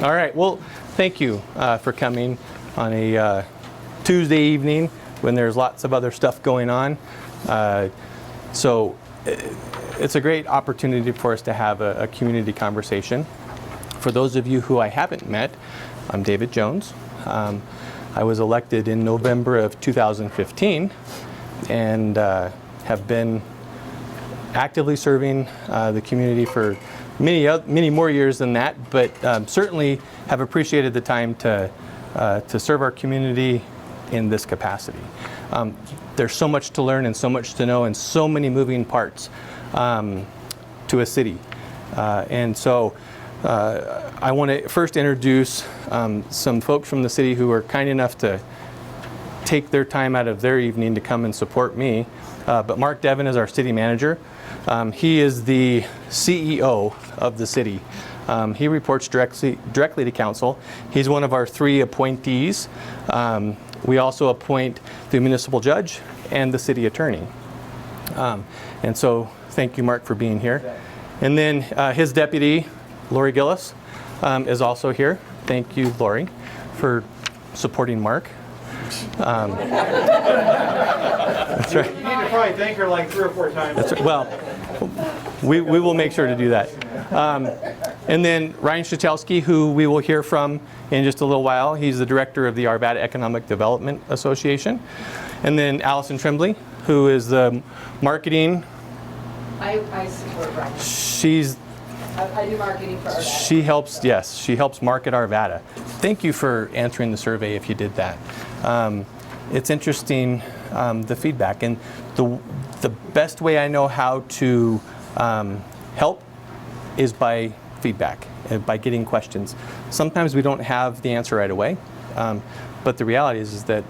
All right. Well, thank you for coming on a Tuesday evening when there's lots of other stuff going on. So it's a great opportunity for us to have a community conversation. For those of you who I haven't met, I'm David Jones. I was elected in November of 2015 and have been actively serving the community for many more years than that, but certainly have appreciated the time to serve our community in this capacity. There's so much to learn and so much to know and so many moving parts to a city. And so I want to first introduce some folks from the city who were kind enough to take their time out of their evening to come and support me. But Mark Devon is our city manager. He is the CEO of the city. He reports directly to council. He's one of our 3 appointees. We also appoint the municipal judge and the city attorney. And so thank you, Mark, for being here. And then his deputy, Lori Gillis, is also here. Thank you, Lori, for supporting Mark. That's right. You need to probably thank her like 3 or 4 times. That's right. Well, we will make sure to do that. And then Ryan Stachelski, who we will hear from in just a little while. He's the director of the Arvada Economic Development Association. And then Allison Tremblay, who is the marketing. I support Ryan. I do marketing for Arvada. She helps market Arvada. Thank you for answering the survey if you did that. It's interesting, the feedback, and the best way I know how to help is by feedback, by getting questions. Sometimes we don't have the answer right away, but the reality is that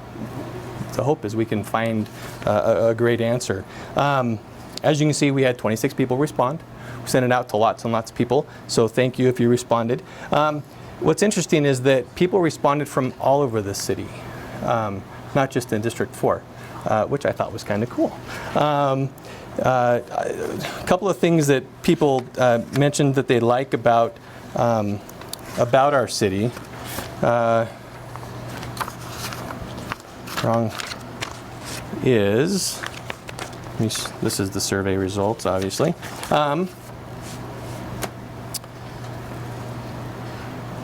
the hope is we can find a great answer. As you can see, we had 26 people respond. We sent it out to lots and lots of people, so thank you if you responded. What's interesting is that people responded from all over the city, not just in District 4, which I thought was kind of cool. A couple of things that people mentioned that they like about our city. This is the survey results, obviously.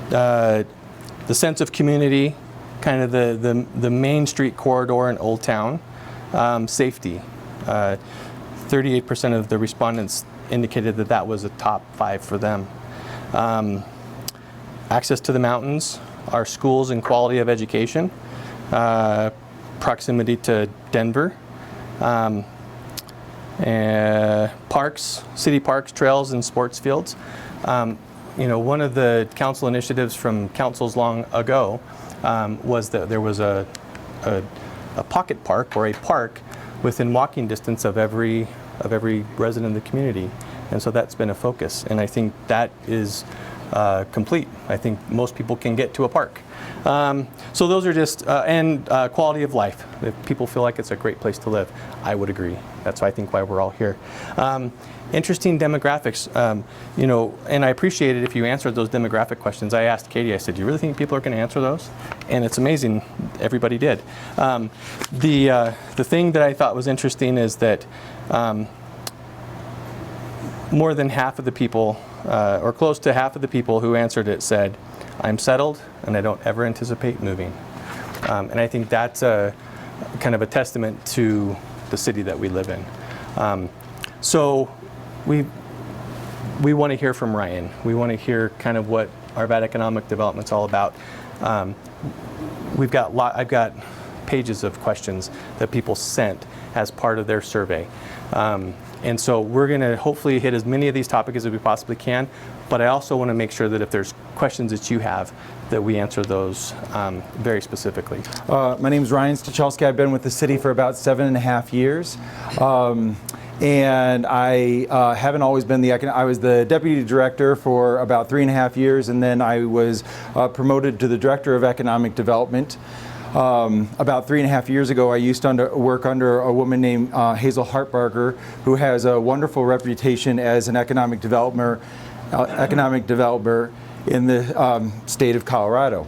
The sense of community, kind of the Main Street corridor in Old Town, safety. 38% of the respondents indicated that that was a top 5 for them. Access to the mountains, our schools and quality of education, proximity to Denver, parks, city parks, trails, and sports fields. One of the council initiatives from councils long ago was that there was a pocket park or a park within walking distance of every resident of the community, and so that's been a focus. And I think that is complete. I think most people can get to a park. So those are just and quality of life. If people feel like it's a great place to live, I would agree. That's why I think why we're all here. Interesting demographics, and I appreciate it if you answered those demographic questions. I asked Katie, I said, do you really think people are going to answer those? And it's amazing, everybody did. The thing that I thought was interesting is that more than half of the people, or close to half of the people who answered it said, I'm settled and I don't ever anticipate moving. And I think that's a kind of a testament to the city that we live in. So we want to hear from Ryan. We want to hear kind of what Arvada Economic Development's all about. I've got pages of questions that people sent as part of their survey. And so we're going to hopefully hit as many of these topics as we possibly can, but I also want to make sure that if there's questions that you have, that we answer those very specifically. My name is Ryan Stachelski. I've been with the city for about 7.5 years. And I haven't always been I was the deputy director for about 3.5 years, and then I was promoted to the director of economic development. About 3.5 years ago, I used to work under a woman named Hazel Hartbarger, who has a wonderful reputation as an economic developer. in the state of Colorado.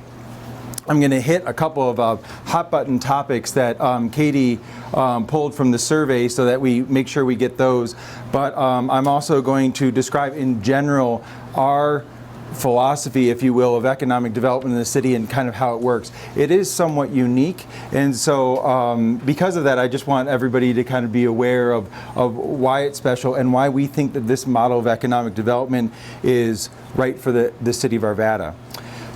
I'm going to hit a couple of hot button topics that Katie pulled from the survey so that we make sure we get those. But I'm also going to describe in general our philosophy, if you will, of economic development in the city and kind of how it works. It is somewhat unique, and so because of that, I just want everybody to kind of be aware of why it's special and why we think that this model of economic development is right for the city of Arvada.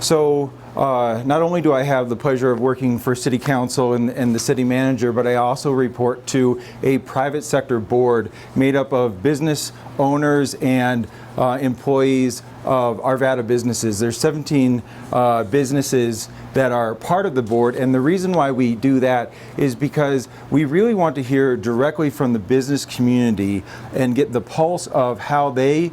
So not only do I have the pleasure of working for City Council and the City Manager, but I also report to a private sector board made up of business owners and employees of Arvada businesses. There's 17 businesses that are part of the board, and the reason why we do that is because we really want to hear directly from the business community and get the pulse of how they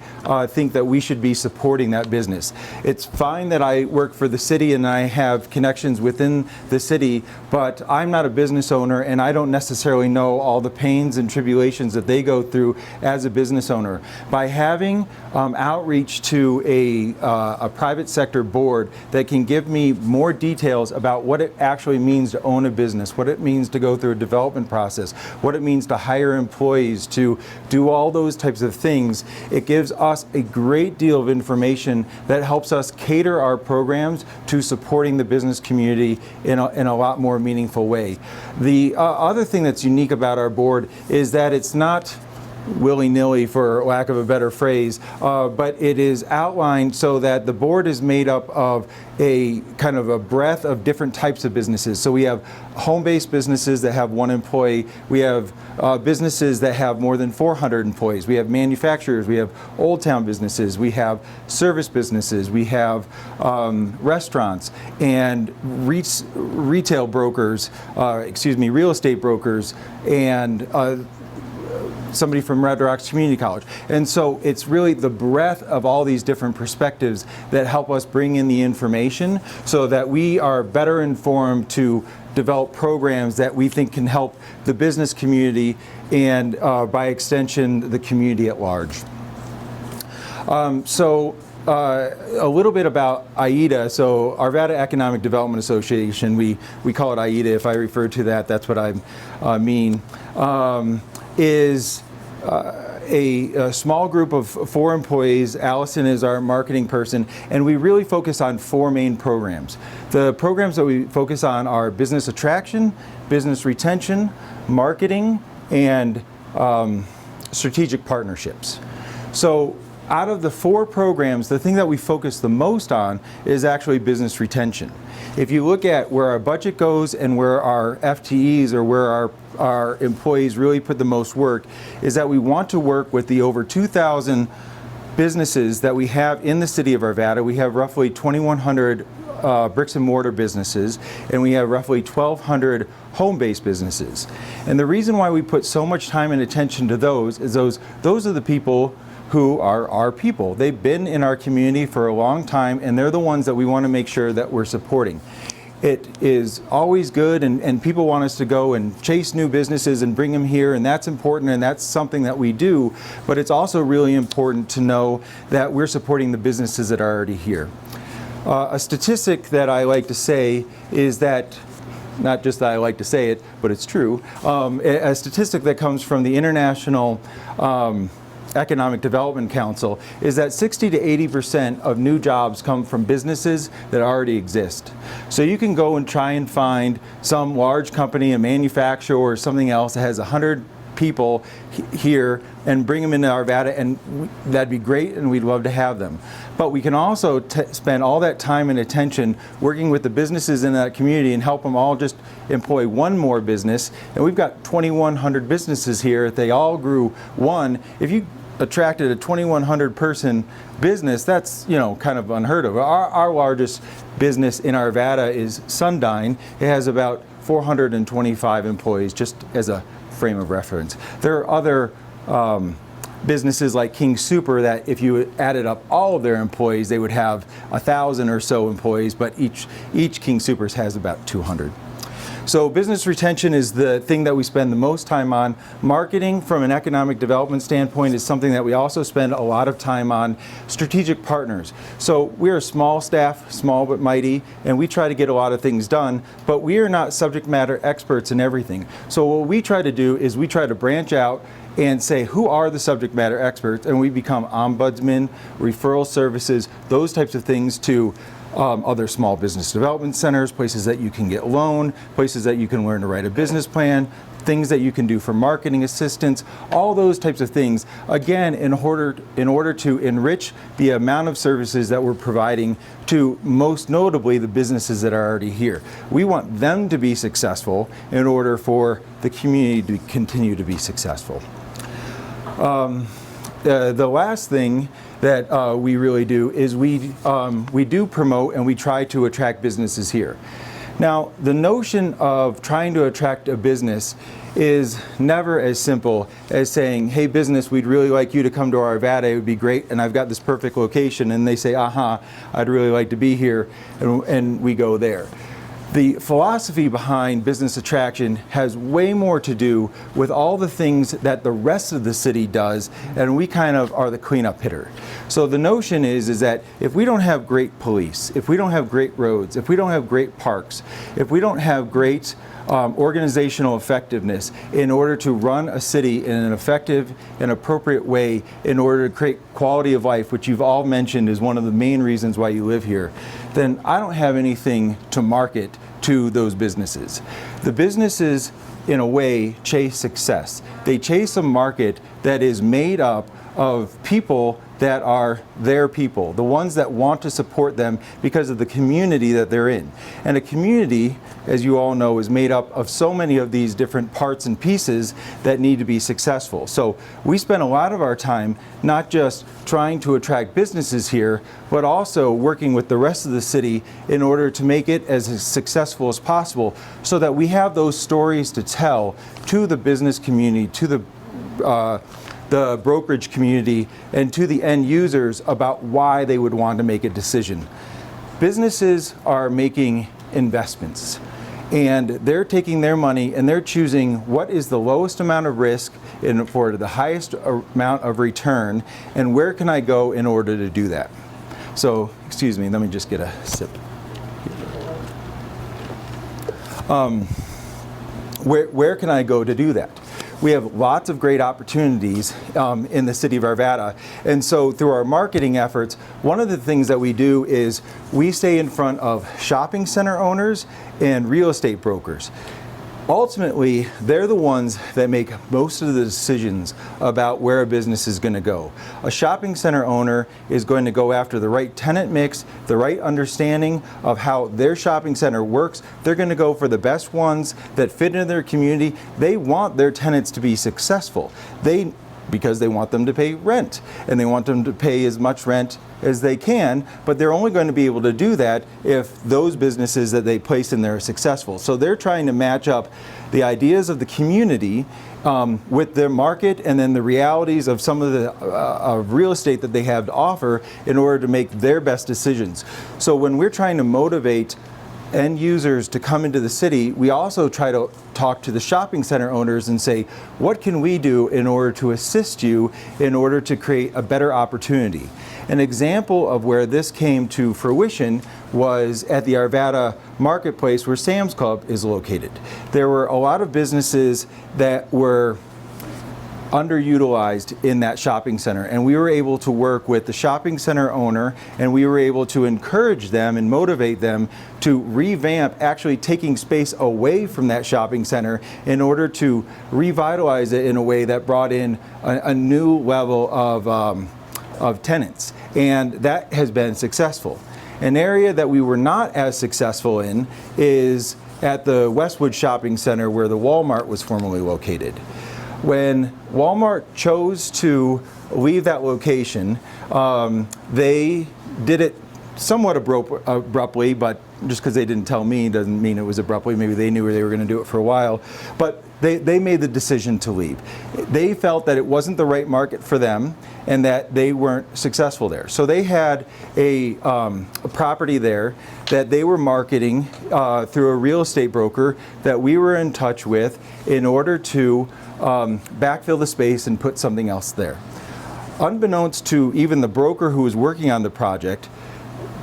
think that we should be supporting that business. It's fine that I work for the city and I have connections within the city, but I'm not a business owner and I don't necessarily know all the pains and tribulations that they go through as a business owner. By having outreach to a private sector board that can give me more details about what it actually means to own a business, what it means to go through a development process, what it means to hire employees, to do all those types of things, it gives us a great deal of information that helps us cater our programs to supporting the business community in a lot more meaningful way. The other thing that's unique about our board is that it's not willy-nilly, for lack of a better phrase, but it is outlined so that the board is made up of a kind of a breadth of different types of businesses. So we have home-based businesses that have one employee. We have businesses that have more than 400 employees. We have manufacturers. We have old town businesses. We have service businesses. We have restaurants and retail brokers, real estate brokers, and somebody from Red Rocks Community College. And so it's really the breadth of all these different perspectives that help us bring in the information so that we are better informed to develop programs that we think can help the business community and by extension the community at large. A little bit about AEDA. So Arvada Economic Development Association, we call it AEDA. If I refer to that, that's what I mean. Is a small group of 4 employees. Allison is our marketing person, and we really focus on 4 main programs. The programs that we focus on are business attraction, business retention, marketing, and strategic partnerships. So out of the 4 programs, the thing that we focus the most on is actually business retention. If you look at where our budget goes and where our FTEs or where our employees really put the most work, is that we want to work with the over 2,000 businesses that we have in the city of Arvada. We have roughly 2,100 bricks and mortar businesses, and we have roughly 1,200 home-based businesses. And the reason why we put so much time and attention to those is those are the people who are our people. They've been in our community for a long time, and they're the ones that we want to make sure that we're supporting. It is always good, and people want us to go and chase new businesses and bring them here, and that's important, and that's something that we do, but it's also really important to know that we're supporting the businesses that are already here. A statistic that I like to say is that, not just that I like to say it, but it's true, a statistic that comes from the International Economic Development Council is that 60 to 80% of new jobs come from businesses that already exist. So you can go and try and find some large company, a manufacturer or something else that has 100 people here and bring them into Arvada, and that'd be great, and we'd love to have them. But we can also spend all that time and attention working with the businesses in that community and help them all just employ one more business. And we've got 2,100 businesses here. If they all grew one, if you attracted a 2,100 person business, that's kind of unheard of. Our largest business in Arvada is Sundyne. It has about 425 employees, just as a frame of reference. There are other businesses like King Super that if you added up all of their employees, they would have 1,000 or so employees, but each King Supers has about 200. So business retention is the thing that we spend the most time on. Marketing from an economic development standpoint is something that we also spend a lot of time on. Strategic partners. So we're a small staff, small but mighty, and we try to get a lot of things done, but we are not subject matter experts in everything. So what we try to do is we try to branch out and say who are the subject matter experts, and we become ombudsmen, referral services, those types of things to other small business development centers, places that you can get loan, places that you can learn to write a business plan, things that you can do for marketing assistance, all those types of things, again, in order to enrich the amount of services that we're providing to, most notably, the businesses that are already here. We want them to be successful in order for the community to continue to be successful. The last thing that we really do is we do promote and we try to attract businesses here. Now, the notion of trying to attract a business is never as simple as saying, hey business, we'd really like you to come to Arvada, it would be great, and I've got this perfect location, and they say, aha, I'd really like to be here, and we go there. The philosophy behind business attraction has way more to do with all the things that the rest of the city does, and we kind of are the cleanup hitter. So the notion is that if we don't have great police, if we don't have great roads, if we don't have great parks, if we don't have great organizational effectiveness in order to run a city in an effective and appropriate way in order to create quality of life, which you've all mentioned is one of the main reasons why you live here, then I don't have anything to market to those businesses. The businesses, in a way, chase success. They chase a market that is made up of people that are their people, the ones that want to support them because of the community that they're in. And a community, as you all know, is made up of so many of these different parts and pieces that need to be successful. So we spend a lot of our time not just trying to attract businesses here, but also working with the rest of the city in order to make it as successful as possible so that we have those stories to tell to the business community, to the brokerage community, and to the end users about why they would want to make a decision. Businesses are making investments, and they're taking their money and they're choosing what is the lowest amount of risk for the highest amount of return, and where can I go in order to do that. So, excuse me, let me just get a sip. Where can I go to do that? We have lots of great opportunities in the city of Arvada, and so through our marketing efforts, one of the things that we do is we stay in front of shopping center owners and real estate brokers. Ultimately, they're the ones that make most of the decisions about where a business is going to go. A shopping center owner is going to go after the right tenant mix, the right understanding of how their shopping center works. They're going to go for the best ones that fit into their community. They want their tenants to be successful. Because they want them to pay rent, and they want them to pay as much rent as they can, but they're only going to be able to do that if those businesses that they place in there are successful. So they're trying to match up the ideas of the community with their market, and then the realities of some of the real estate that they have to offer in order to make their best decisions. So when we're trying to motivate end users to come into the city, we also try to talk to the shopping center owners and say, what can we do in order to assist you in order to create a better opportunity? An example of where this came to fruition was at the Arvada marketplace where Sam's Club is located. There were a lot of businesses that were underutilized in that shopping center, and we were able to work with the shopping center owner, and we were able to encourage them and motivate them to revamp actually taking space away from that shopping center in order to revitalize it in a way that brought in a new level of tenants, and that has been successful. An area that we were not as successful in is at the Westwood Shopping Center where the Walmart was formerly located. When Walmart chose to leave that location, they did it somewhat abruptly, but just because they didn't tell me doesn't mean it was abruptly. Maybe they knew they were going to do it for a while. But they made the decision to leave. They felt that it wasn't the right market for them and that they weren't successful there. So they had a property there that they were marketing through a real estate broker that we were in touch with in order to backfill the space and put something else there. Unbeknownst to even the broker who was working on the project,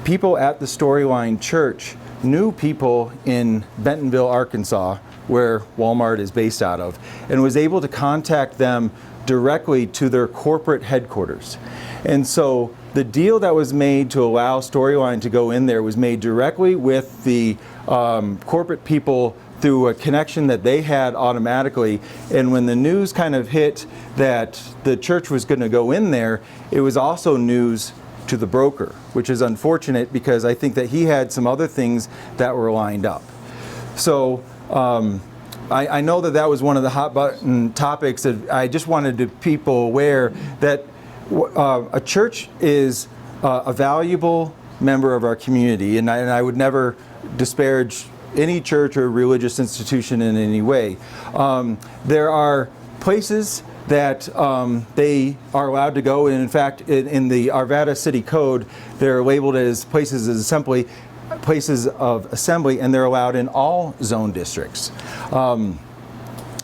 people at the Storyline Church knew people in Bentonville, Arkansas, where Walmart is based out of, and was able to contact them directly to their corporate headquarters. And so the deal that was made to allow Storyline to go in there was made directly with the corporate people through a connection that they had automatically. And when the news kind of hit that the church was going to go in there, it was also news to the broker, which is unfortunate because I think that he had some other things that were lined up. So I know that that was one of the hot button topics that I just wanted to people aware that a church is a valuable member of our community, and I would never disparage any church or religious institution in any way. There are places that they are allowed to go, and in fact in the Arvada City Code they're labeled as places of assembly, and they're allowed in all zone districts.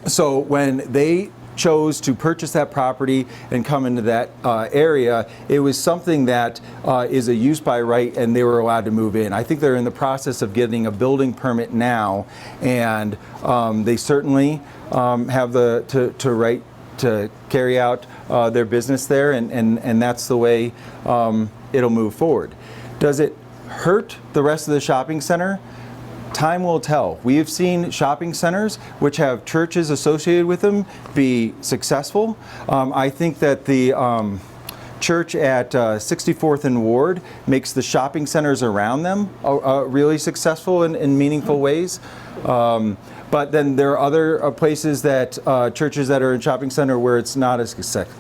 So when they chose to purchase that property and come into that area, it was something that is a use by right, and they were allowed to move in. I think they're in the process of getting a building permit now, and they certainly have the right to carry out their business there, and that's the way it'll move forward. Does it hurt the rest of the shopping center? Time will tell. We have seen shopping centers which have churches associated with them be successful. I think that the church at 64th and Ward makes the shopping centers around them really successful in meaningful ways. But then there are other places that churches that are in shopping center where it's not as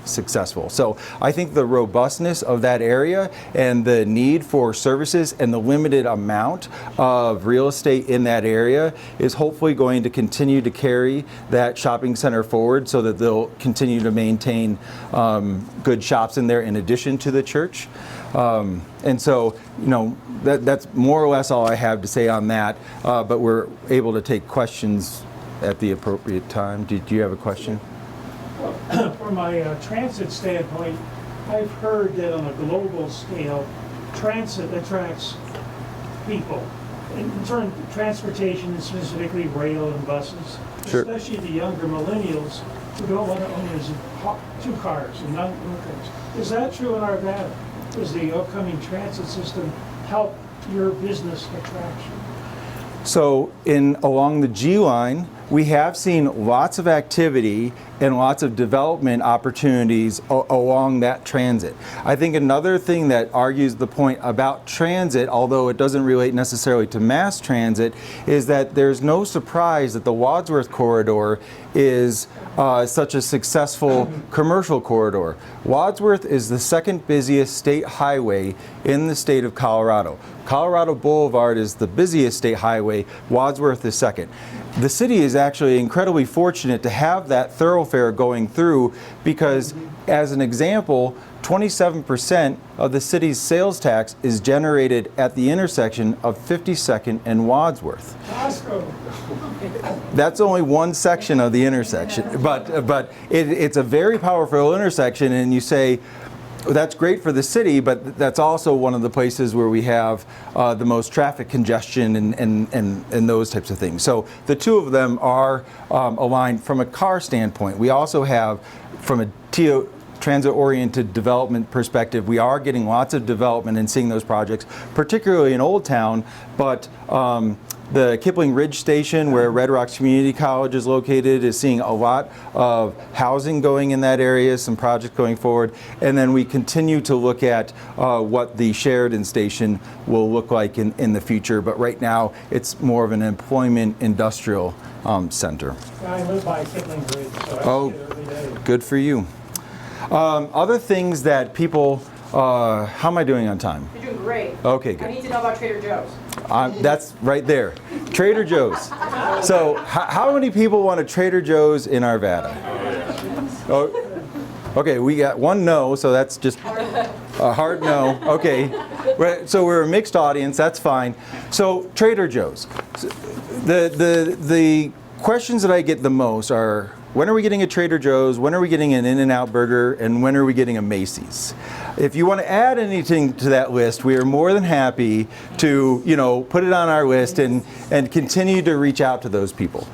successful. So I think the robustness of that area and the need for services and the limited amount of real estate in that area is hopefully going to continue to carry that shopping center forward so that they'll continue to maintain good shops in there in addition to the church. And so, you know, that's more or less all I have to say on that, but we're able to take questions at the appropriate time. Did you have a question? Well, from my transit standpoint, I've heard that on a global scale, transit attracts people. In terms of transportation, specifically rail and buses, Sure. Especially the younger millennials who don't want to own two cars and not one cars. Is that true in Arvada? Does the upcoming transit system help your business attraction? So along the G line, we have seen lots of activity and lots of development opportunities along that transit. I think another thing that argues the point about transit, although it doesn't relate necessarily to mass transit, is that there's no surprise that the Wadsworth corridor is such a successful commercial corridor. Wadsworth is the second busiest state highway in the state of Colorado. Colorado Boulevard is the busiest state highway. Wadsworth is second. The city is actually incredibly fortunate to have that thoroughfare going through because, as an example, 27% of the city's sales tax is generated at the intersection of 52nd and Wadsworth. That's only one section of the intersection, but it's a very powerful intersection, and you say, that's great for the city, but that's also one of the places where we have the most traffic congestion and those types of things. So the two of them are aligned from a car standpoint. We also have, from a transit-oriented development perspective, we are getting lots of development and seeing those projects, particularly in Old Town, but the Kipling Ridge Station, where Red Rocks Community College is located, is seeing a lot of housing going in that area, some projects going forward. And then we continue to look at what the Sheridan Station will look like in the future. But right now, it's more of an employment industrial center. I live by Kipling Ridge, so I see it every day. Good for you. Other things that people, how am I doing on time? You're doing great. Okay, I good. need to know about Trader Joe's. That's right there. Trader Joe's. So how many people want a Trader Joe's in Arvada? Oh, okay, we got one no, so that's just a hard no. Okay, so we're a mixed audience, that's fine. So Trader Joe's. The questions that I get the most are, when are we getting a Trader Joe's, when are we getting an In-N-Out Burger, and when are we getting a Macy's? If you want to add anything to that list, we are more than happy to, put it on our list and continue to reach out to those people.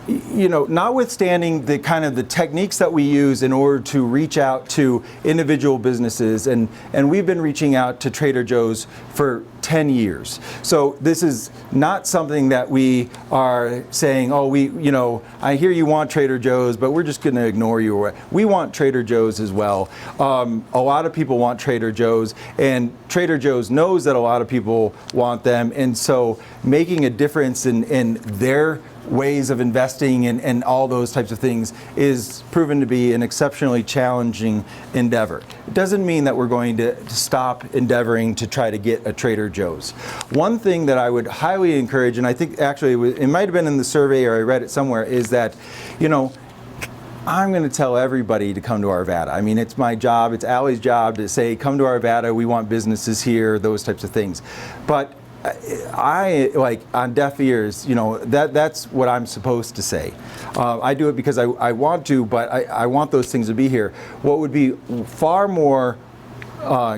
Notwithstanding the kind of the techniques that we use in order to reach out to individual businesses, and we've been reaching out to Trader Joe's for 10 years. So this is not something that we are saying, oh, I hear you want Trader Joe's, but we're just going to ignore you. We want Trader Joe's as well. A lot of people want Trader Joe's, and Trader Joe's knows that a lot of people want them, and so making a difference in their ways of investing and all those types of things is proven to be an exceptionally challenging endeavor. It doesn't mean that we're going to stop endeavoring to try to get a Trader Joe's. One thing that I would highly encourage, and I think actually it might have been in the survey or I read it somewhere, is that, I'm going to tell everybody to come to Arvada. I mean, it's my job, it's Allie's job to say, come to Arvada, we want businesses here, those types of things. But I like on deaf ears, that's what I'm supposed to say. I do it because I want to, but I want those things to be here. What would be far more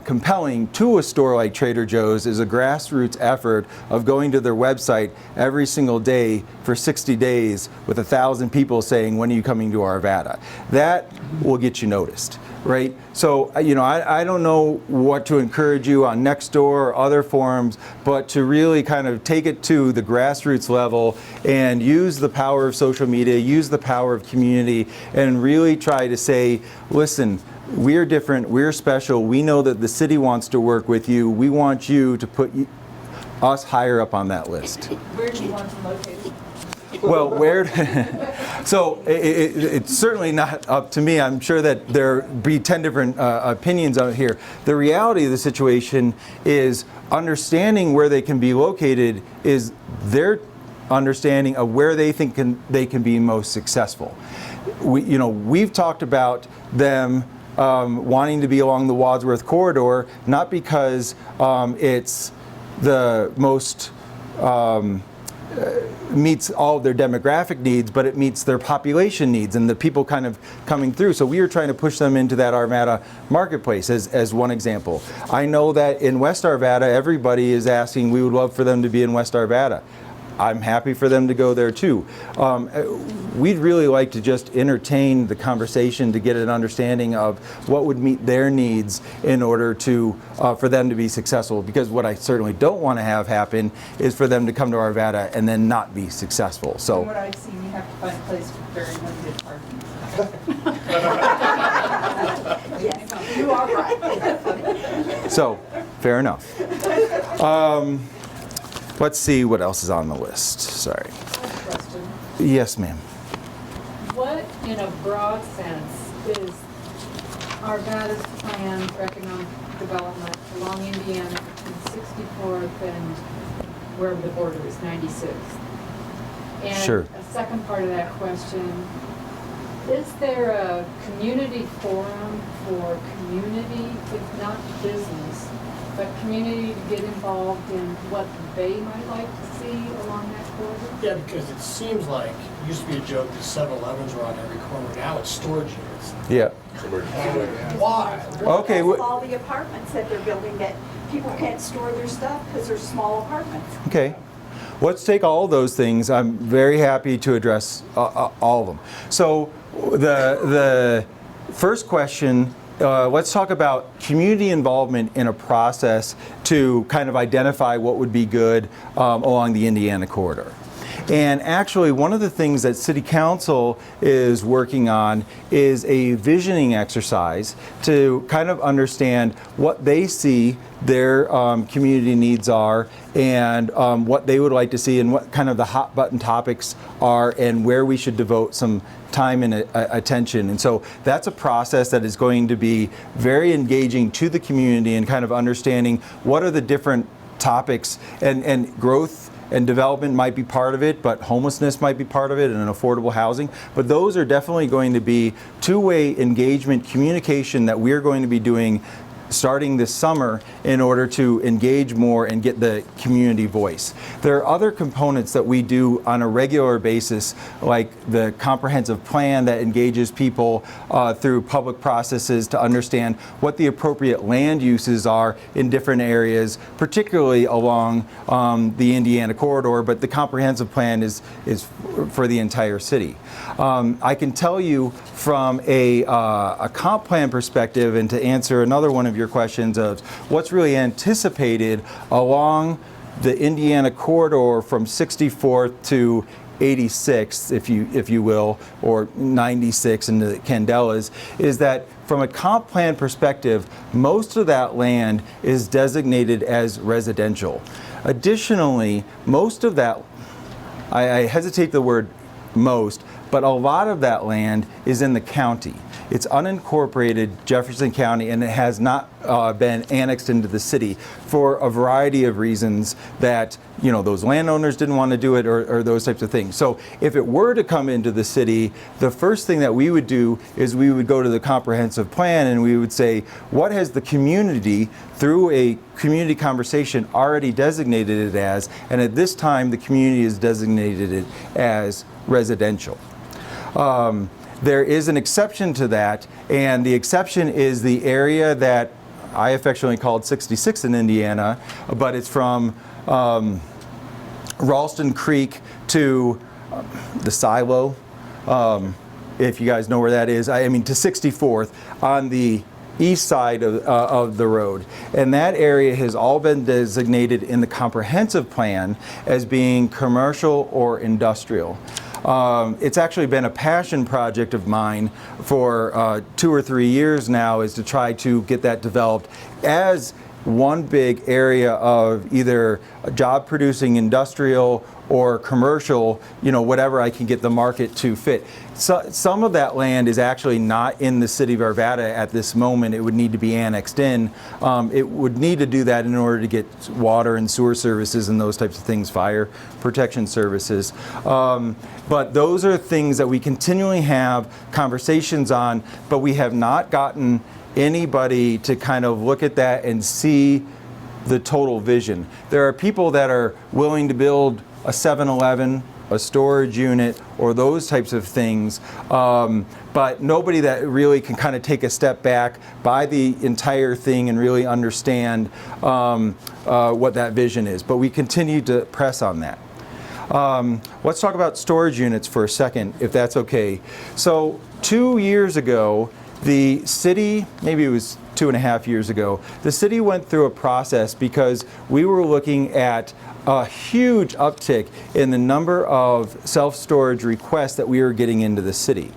compelling to a store like Trader Joe's is a grassroots effort of going to their website every single day for 60 days with 1,000 people saying, when are you coming to Arvada? That will get you noticed. Right? So, I don't know what to encourage you on Nextdoor or other forums, but to really kind of take it to the grassroots level and use the power of social media, use the power of community, and really try to say, listen, we're different, we're special, we know that the city wants to work with you, we want you to put us higher up on that list. Where do you want them located? Well, so it's certainly not up to me. I'm sure that there be 10 different opinions on it here. The reality of the situation is understanding where they can be located is their understanding of where they think they can be most successful. We've talked about them wanting to be along the Wadsworth corridor, not because it's the most meets all of their demographic needs, but it meets their population needs and the people kind of coming through. So we are trying to push them into that Arvada marketplace as one example. I know that in West Arvada, everybody is asking, we would love for them to be in West Arvada. I'm happy for them to go there too. We'd really like to just entertain the conversation to get an understanding of what would meet their needs in order to for them to be successful. Because what I certainly don't want to have happen is for them to come to Arvada and then not be successful. So From what I've seen, you have to find a place with very limited parking. Yes, you are right. So, fair enough. Let's see what else is on the list. Sorry. Question. Yes, ma'am. What, in a broad sense, is Arvada's plan for economic development along Indiana between 64th and wherever the border is, 96th? And Sure. a second part of that question, is there a community forum for community, if not business, but community to get involved in what they might like to see along that corridor? Yeah, because it seems like, it used to be a joke that 7-Elevens are on every corner, now it's storage units. Yeah. Why? Okay. Because of all the apartments that they're building that people can't store their stuff because they're small apartments. Okay. Let's take all of those things. I'm very happy to address all of them. So the first question, let's talk about community involvement in a process to kind of identify what would be good along the Indiana corridor. And actually, one of the things that City Council is working on is a visioning exercise to kind of understand what they see their community needs are and what they would like to see and what kind of the hot button topics are and where we should devote some time and attention. And so that's a process that is going to be very engaging to the community and kind of understanding what are the different topics, and growth and development might be part of it, but homelessness might be part of it, and affordable housing. But those are definitely going to be two-way engagement, communication that we're going to be doing starting this summer in order to engage more and get the community voice. There are other components that we do on a regular basis, like the comprehensive plan that engages people through public processes to understand what the appropriate land uses are in different areas, particularly along the Indiana corridor, but the comprehensive plan is for the entire city. I can tell you from a comp plan perspective, and to answer another one of your questions of what's really anticipated along the Indiana corridor from 64th to 86th, if you will, or 96 into Candelas, is that from a comp plan perspective, most of that land is designated as residential. Additionally, most of that, I hesitate the word most, but a lot of that land is in the county. It's unincorporated Jefferson County, and it has not been annexed into the city for a variety of reasons that, you know, those landowners didn't want to do it, or those types of things. So if it were to come into the city, the first thing that we would do is we would go to the comprehensive plan and we would say, what has the community, through a community conversation, already designated it as? And at this time, the community has designated it as residential. There is an exception to that, and the exception is the area that I affectionately called 66 in Indiana, but it's from Ralston Creek to the Silo, if you guys know where that is. I mean to 64th on the east side of the road. And that area has all been designated in the comprehensive plan as being commercial or industrial. It's actually been a passion project of mine for 2 or 3 years now, is to try to get that developed as one big area of either job producing industrial or commercial, you know, whatever I can get the market to fit. So, some of that land is actually not in the city of Arvada at this moment. It would need to be annexed in. It would need to do that in order to get water and sewer services and those types of things, fire protection services. But those are things that we continually have conversations on, but we have not gotten anybody to kind of look at that and see the total vision. There are people that are willing to build a 7-Eleven, a storage unit, or those types of things, but nobody that really can kind of take a step back, buy the entire thing, and really understand what that vision is. But we continue to press on that. Let's talk about storage units for a second, if that's okay. So 2 years ago, the city, maybe it was 2.5 years ago, the city went through a process because we were looking at a huge uptick in the number of self-storage requests that we were getting into the city.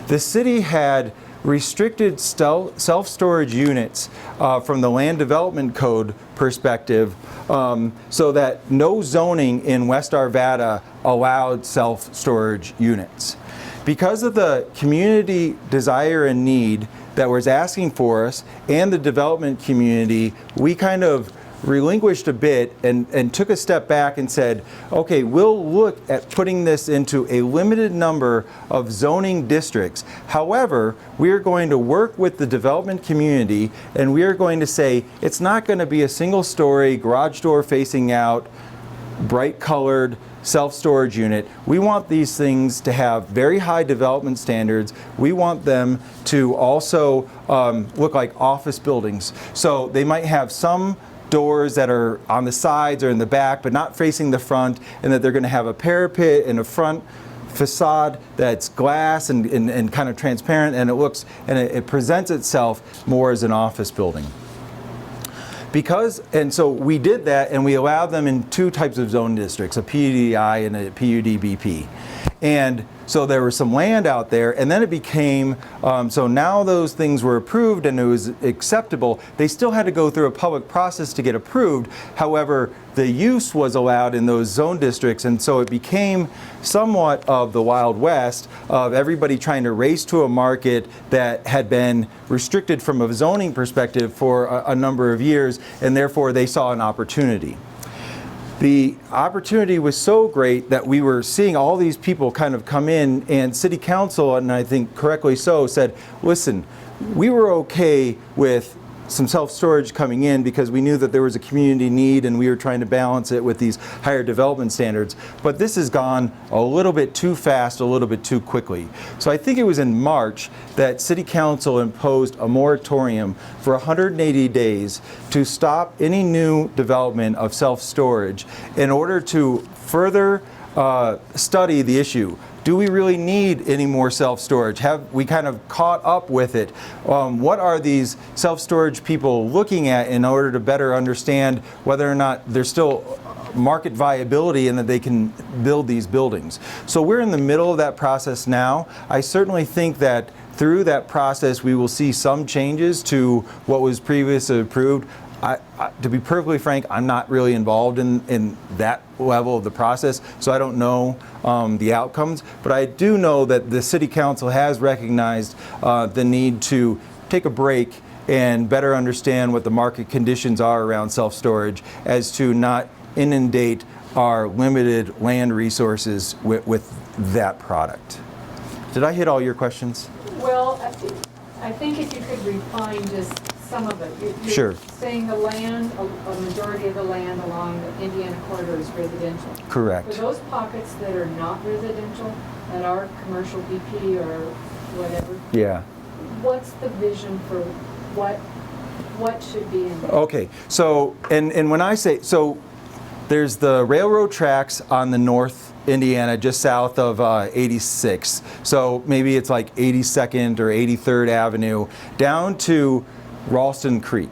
The city had restricted self-storage units from the land development code perspective, so that no zoning in West Arvada allowed self-storage units. Because of the community desire and need that was asking for us, and the development community, we kind of relinquished a bit and took a step back and said, okay, we'll look at putting this into a limited number of zoning districts. However, we're going to work with the development community, and we are going to say it's not going to be a single-story garage door facing out, bright colored self-storage unit. We want these things to have very high development standards. We want them to also look like office buildings. So they might have some doors that are on the sides or in the back, but not facing the front, and that they're going to have a parapet and a front facade that's glass and kind of transparent, and it looks, and it presents itself more as an office building. And so we did that, and we allowed them in 2 types of zone districts, a PUDI and a PUDBP. And so there was some land out there, and then it became, so now those things were approved and it was acceptable. They still had to go through a public process to get approved. However, the use was allowed in those zone districts, and so it became somewhat of the Wild West of everybody trying to race to a market that had been restricted from a zoning perspective for a number of years, and therefore they saw an opportunity. The opportunity was so great that we were seeing all these people kind of come in, and City Council, and I think correctly so, said, listen, we were okay with some self-storage coming in because we knew that there was a community need and we were trying to balance it with these higher development standards. But this has gone a little bit too fast, a little bit too quickly. So I think it was in March that City Council imposed a moratorium for 180 days to stop any new development of self-storage in order to further study the issue. Do we really need any more self-storage? Have we kind of caught up with it? What are these self-storage people looking at in order to better understand whether or not there's still market viability and that they can build these buildings? So we're in the middle of that process now. I certainly think that through that process we will see some changes to what was previously approved. To be perfectly frank, I'm not really involved in that level of the process, so I don't know the outcomes. But I do know that the City Council has recognized the need to take a break and better understand what the market conditions are around self-storage, as to not inundate our limited land resources with that product. Did I hit all your questions? Well, I think if you could refine just some of it. You're Sure. saying the land, a majority of the land along the Indiana corridor is residential. Correct. For those pockets that are not residential, that are commercial BP or whatever, Yeah. what's the vision for what should be in there? Okay, so, and when I say, so there's the railroad tracks on the North Indiana, just south of 86. So maybe it's like 82nd or 83rd Avenue, down to Ralston Creek.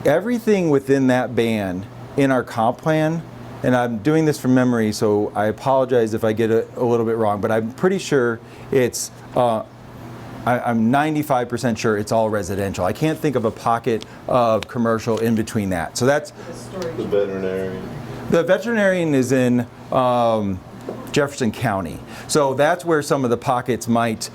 Everything within that band in our comp plan, and I'm doing this from memory, so I apologize if I get it a little bit wrong, but I'm pretty sure it's, I'm 95% sure it's all residential. I can't think of a pocket of commercial in between that. So that's The veterinarian. the veterinarian is in Jefferson County. So that's where some of the pockets might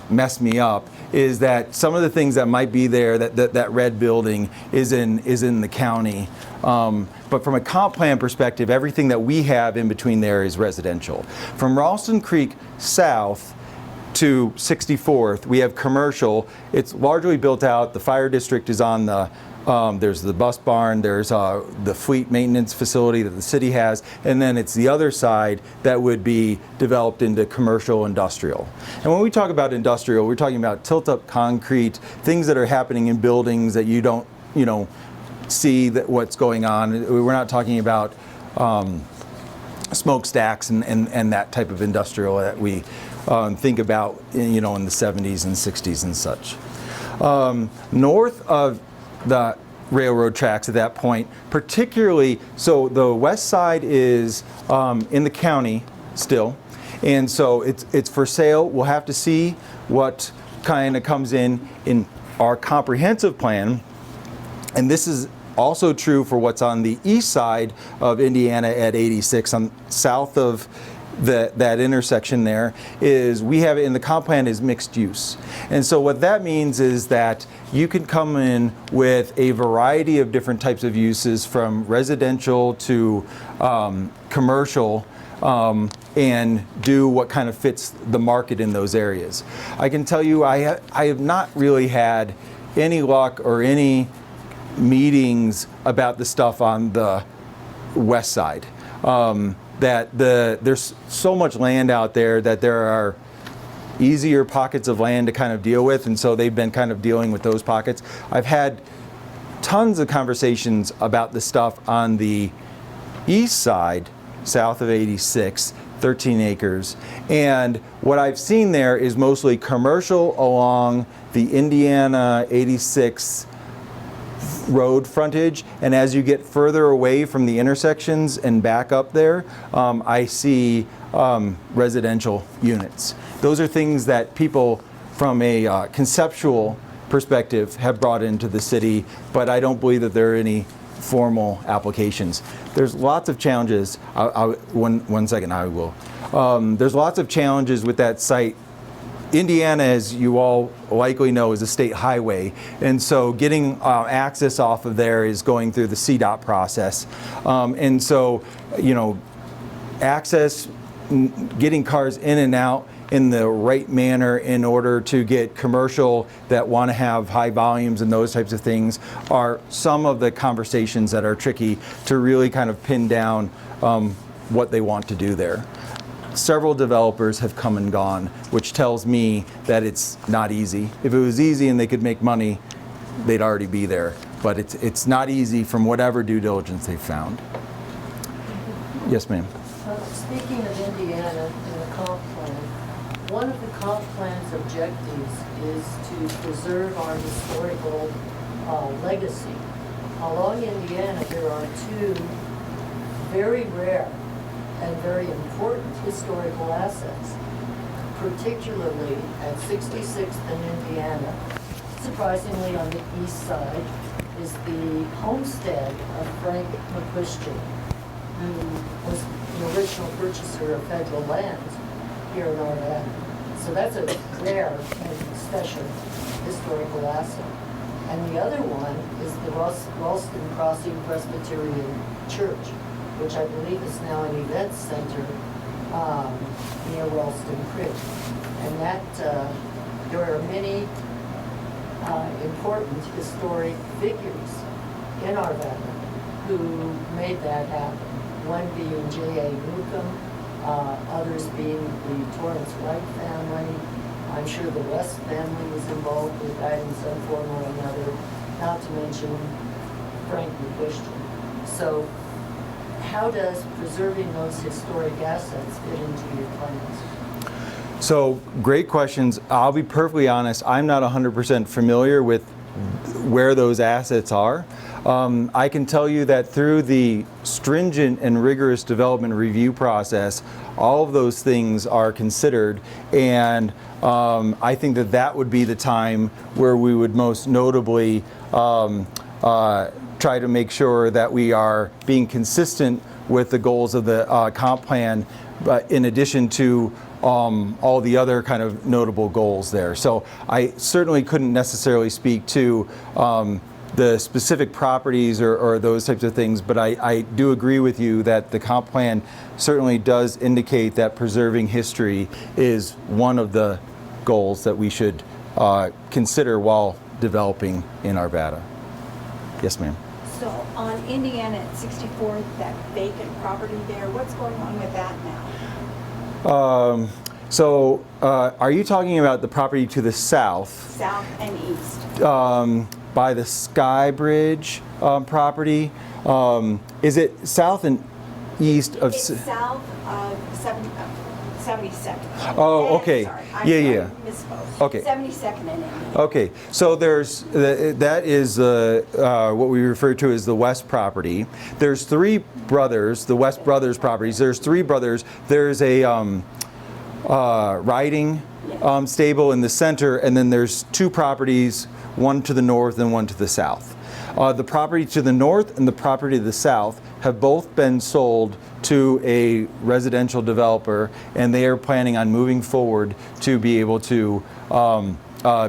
mess me up, is that some of the things that might be there, that red building is in the county. But from a comp plan perspective, everything that we have in between there is residential. From Ralston Creek south to 64th, we have commercial. It's largely built out. The fire district is on the, there's the bus barn, there's the fleet maintenance facility that the city has, and then it's the other side that would be developed into commercial industrial. And when we talk about industrial, we're talking about tilt-up concrete, things that are happening in buildings that you don't, see that what's going on. We're not talking about smokestacks and that type of industrial that we think about, in the 70s and 60s and such. North of the railroad tracks at that point, particularly, so the west side is in the county still, and so it's for sale. We'll have to see what kind of comes in our comprehensive plan, and this is also true for what's on the east side of Indiana at 86, on south of that intersection there, is we have it in the comp plan is mixed use. And so what that means is that you can come in with a variety of different types of uses, from residential to commercial, and do what kind of fits the market in those areas. I can tell you I have not really had any luck or any meetings about the stuff on the west side. There's so much land out there that there are easier pockets of land to kind of deal with, and so they've been kind of dealing with those pockets. I've had tons of conversations about the stuff on the east side, south of 86, 13 acres, and what I've seen there is mostly commercial along the Indiana 86 road frontage, and as you get further away from the intersections and back up there, I see residential units. Those are things that people from a conceptual perspective have brought into the city, but I don't believe that there are any formal applications. There's lots of challenges. One second, I will. There's lots of challenges with that site. Indiana, as you all likely know, is a state highway, and so getting access off of there is going through the CDOT process. And so, you know, access, getting cars in and out in the right manner in order to get commercial that want to have high volumes and those types of things are some of the conversations that are tricky to really kind of pin down what they want to do there. Several developers have come and gone, which tells me that it's not easy. If it was easy and they could make money, they'd already be there. But it's not easy from whatever due diligence they've found. Yes, ma'am. Speaking of Indiana and the comp plan, one of the comp plan's objectives is to preserve our historical legacy. Along Indiana, there are two very rare and very important historical assets, particularly at 66th and Indiana. Surprisingly, on the east side is the homestead of Frank McCuistion, who was the original purchaser of federal land here in Arvada. So that's a rare and special historical asset. And the other one is the Ralston Crossing Presbyterian Church, which I believe is now an event center near Ralston Creek. And that, there are many important historic figures in Arvada who made that happen. One being J.A. Newcomb, others being the Torrance Wright family. I'm sure the West family was involved with that in some form or another, not to mention Frank McCuistion. So how does preserving those historic assets fit into your plans? So, great questions. I'll be perfectly honest, I'm not 100% familiar with where those assets are. I can tell you that through the stringent and rigorous development review process, all of those things are considered, and I think that that would be the time where we would most notably try to make sure that we are being consistent with the goals of the comp plan, but in addition to all the other kind of notable goals there. So I certainly couldn't necessarily speak to the specific properties or those types of things, but I do agree with you that the comp plan certainly does indicate that preserving history is one of the goals that we should consider while developing in Arvada. Yes, ma'am. So on Indiana at 64th, that vacant property there, what's going on with that now? Are you talking about the property to the south? South and east. By the Sky Bridge property. Is it south and east of? It's south of 72nd. Oh, okay. Sorry, Yeah. Misspoke. Okay. 72nd and Indiana. Okay, so there's that is what we refer to as the West property. There's three brothers, the West brothers properties. There's three brothers. There's a riding stable in the center, and then there's two properties, one to the north and one to the south. The property to the north and the property to the south have both been sold to a residential developer, and they are planning on moving forward to be able to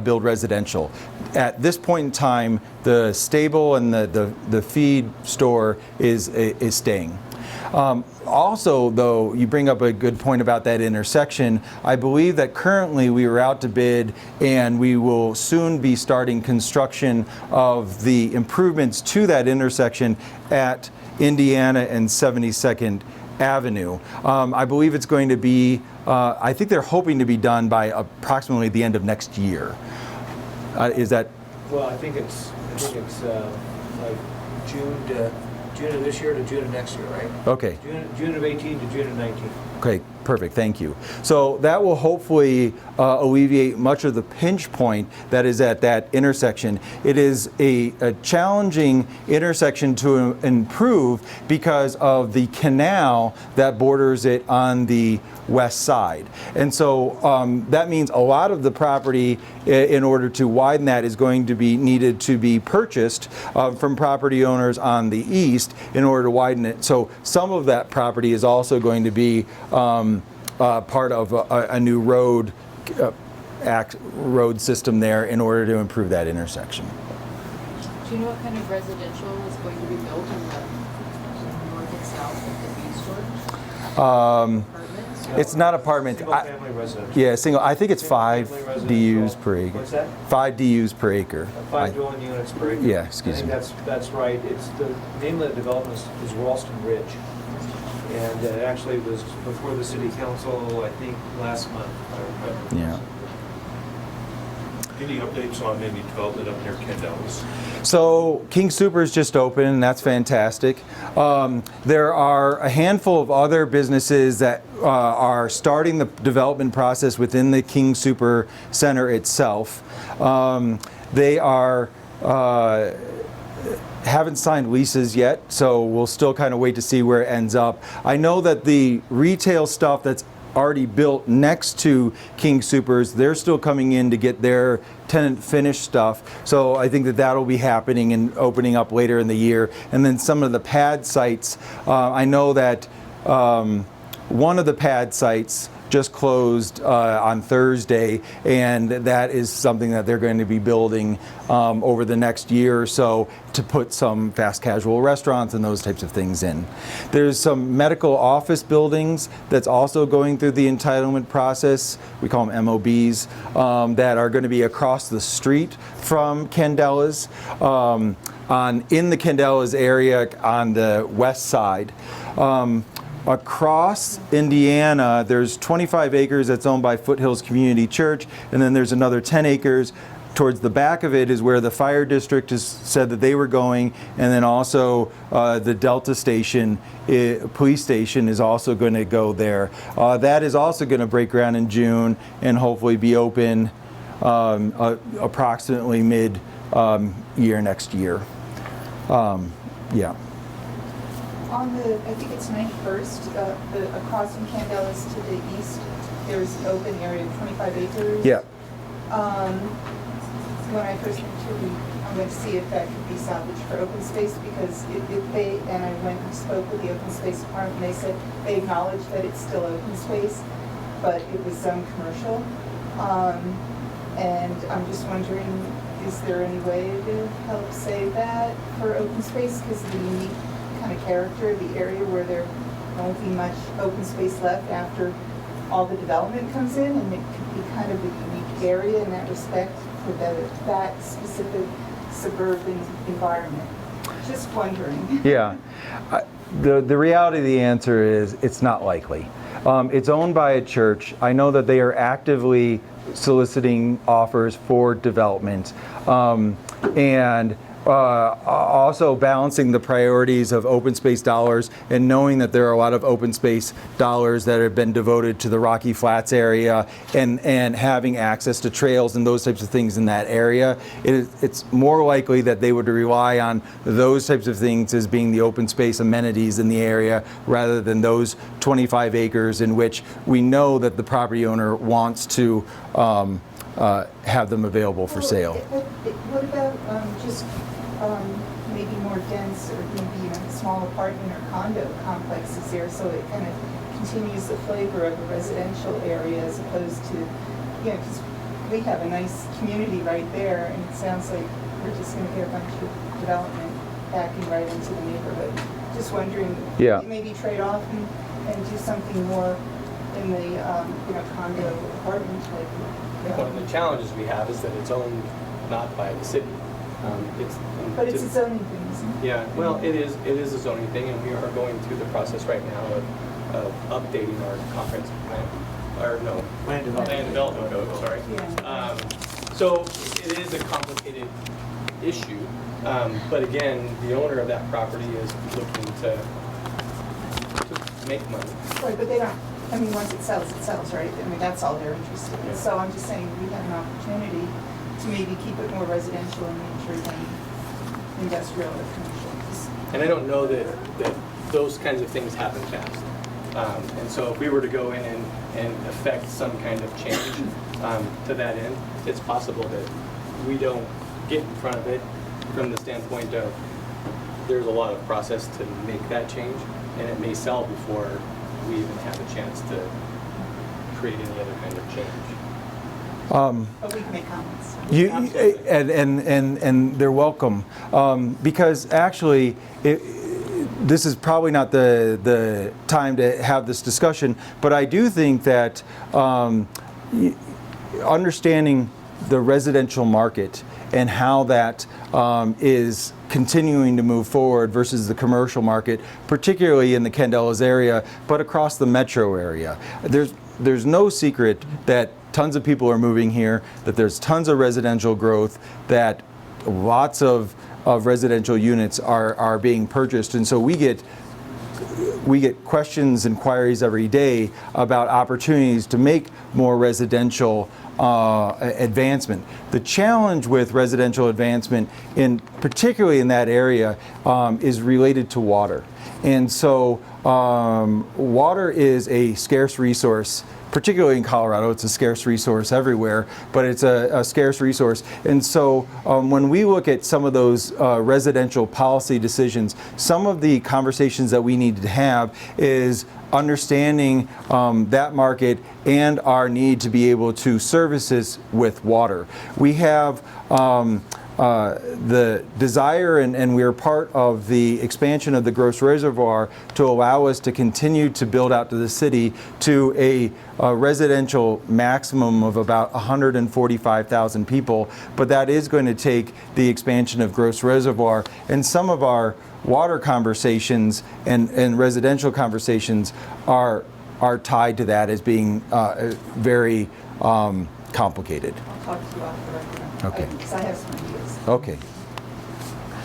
build residential. At this point in time, the stable and the feed store is staying. Also, though, you bring up a good point about that intersection. I believe that currently we are out to bid, and we will soon be starting construction of the improvements to that intersection at Indiana and 72nd Avenue. I believe it's going to be, I think they're hoping to be done by approximately the end of next year. Is that? Well, I think it's like June of this year to June of next year, right? Okay. June of 18 to June of 19. Okay, Perfect, thank you. So that will hopefully alleviate much of the pinch point that is at that intersection. It is a challenging intersection to improve because of the canal that borders it on the west side. And so that means a lot of the property in order to widen that is going to be needed to be purchased from property owners on the east in order to widen it. So some of that property is also going to be part of a new road system there in order to improve that intersection. Do you know what kind of residential is going to be built in the north and south of the B store? Apartments? It's not apartment. Single-family residential. Yeah, single. I think it's 5 Single-family DUs residential. per acre. What's that? 5 DUs per acre. 5 dwelling units per acre. Yeah, excuse me. I think that's right. It's the name of the development is Ralston Ridge. And it actually was before the city council, I think, last month, if I remember. Yeah. Any updates on any development up near Candelas? So King Soopers just opened, and that's fantastic. There are a handful of other businesses that are starting the development process within the King Sooper Center itself. They are haven't signed leases yet, so we'll still kind of wait to see where it ends up. I know that the retail stuff that's already built next to King Soopers, they're still coming in to get their tenant finish stuff. So I think that that'll be happening and opening up later in the year. And then some of the pad sites, I know that one of the pad sites just closed on Thursday, and that is something that they're going to be building over the next year or so to put some fast casual restaurants and those types of things in. There's some medical office buildings that's also going through the entitlement process. We call them MOBs, that are going to be across the street from Candelas, in the Candelas area on the west side. Across Indiana, there's 25 acres that's owned by Foothills Community Church, and then there's another 10 acres. Towards the back of it is where the fire district has said that they were going, and then also the Delta station, police station, is also going to go there. That is also going to break ground in June and hopefully be open approximately mid-year next year. Yeah. On the, I think it's 91st, across from Candelas to the east, there's an open area of 25 acres. Yeah. When I first went to, I'm going to see if that could be salvaged for open space, because if they, and I went and spoke with the open space department, they said they acknowledge that it's still open space, but it was zone commercial. And I'm just wondering, is there any way to help save that for open space, because of the unique kind of character of the area where there won't be much open space left after all the development comes in, and it could be kind of a unique area in that respect for that specific suburban environment. Just wondering. Yeah. The reality of the answer is it's not likely. It's owned by a church. I know that they are actively soliciting offers for development, and also balancing the priorities of open space dollars, and knowing that there are a lot of open space dollars that have been devoted to the Rocky Flats area, and having access to trails and those types of things in that area. It's more likely that they would rely on those types of things as being the open space amenities in the area, rather than those 25 acres in which we know that the property owner wants to have them available for sale. What about just maybe more dense, or maybe small apartment or condo complexes there, so it kind of continues the flavor of a residential area as opposed to, because we have a nice community right there, and it sounds like we're just going to get a bunch of development backing right into the neighborhood. Just wondering, maybe trade off and do something more in the condo apartment type. One of the challenges we have is that it's owned not by the city. But it's a zoning thing, isn't it? Yeah, well, it is a zoning thing, and we are going through the process right now of updating our comprehensive plan, land development code, sorry. Yeah. So it is a complicated issue, but again, the owner of that property is looking to make money. Right, but they don't I mean, once it sells, right? I mean, that's all they're interested in. So I'm just saying, we have an opportunity to maybe keep it more residential in nature than industrial or commercial. And I don't know that those kinds of things happen fast. And so if we were to go in and affect some kind of change to that end, it's possible that we don't get in front of it from the standpoint of there's a lot of process to make that change, and it may sell before we even have a chance to create any other kind of change. But we can make comments. And they're welcome, because actually this is probably not the time to have this discussion, but I do think that understanding the residential market and how that is continuing to move forward versus the commercial market, particularly in the Candelas area, but across the metro area. There's no secret that tons of people are moving here, that there's tons of residential growth, that lots of residential units are being purchased, and so we get questions and queries every day about opportunities to make more residential advancement. The challenge with residential advancement, particularly in that area, is related to water. And so water is a scarce resource, particularly in Colorado. It's a scarce resource everywhere, but it's a scarce resource. And so when we look at some of those residential policy decisions, some of the conversations that we need to have is understanding that market and our need to be able to service this with water. We have the desire, and we are part of the expansion of the Gross Reservoir to allow us to continue to build out to the city to a residential maximum of about 145,000 people, but that is going to take the expansion of Gross Reservoir, and some of our water conversations and residential conversations are tied to that as being very complicated. I'll talk to you off the record. Okay. Because I have some ideas. Okay.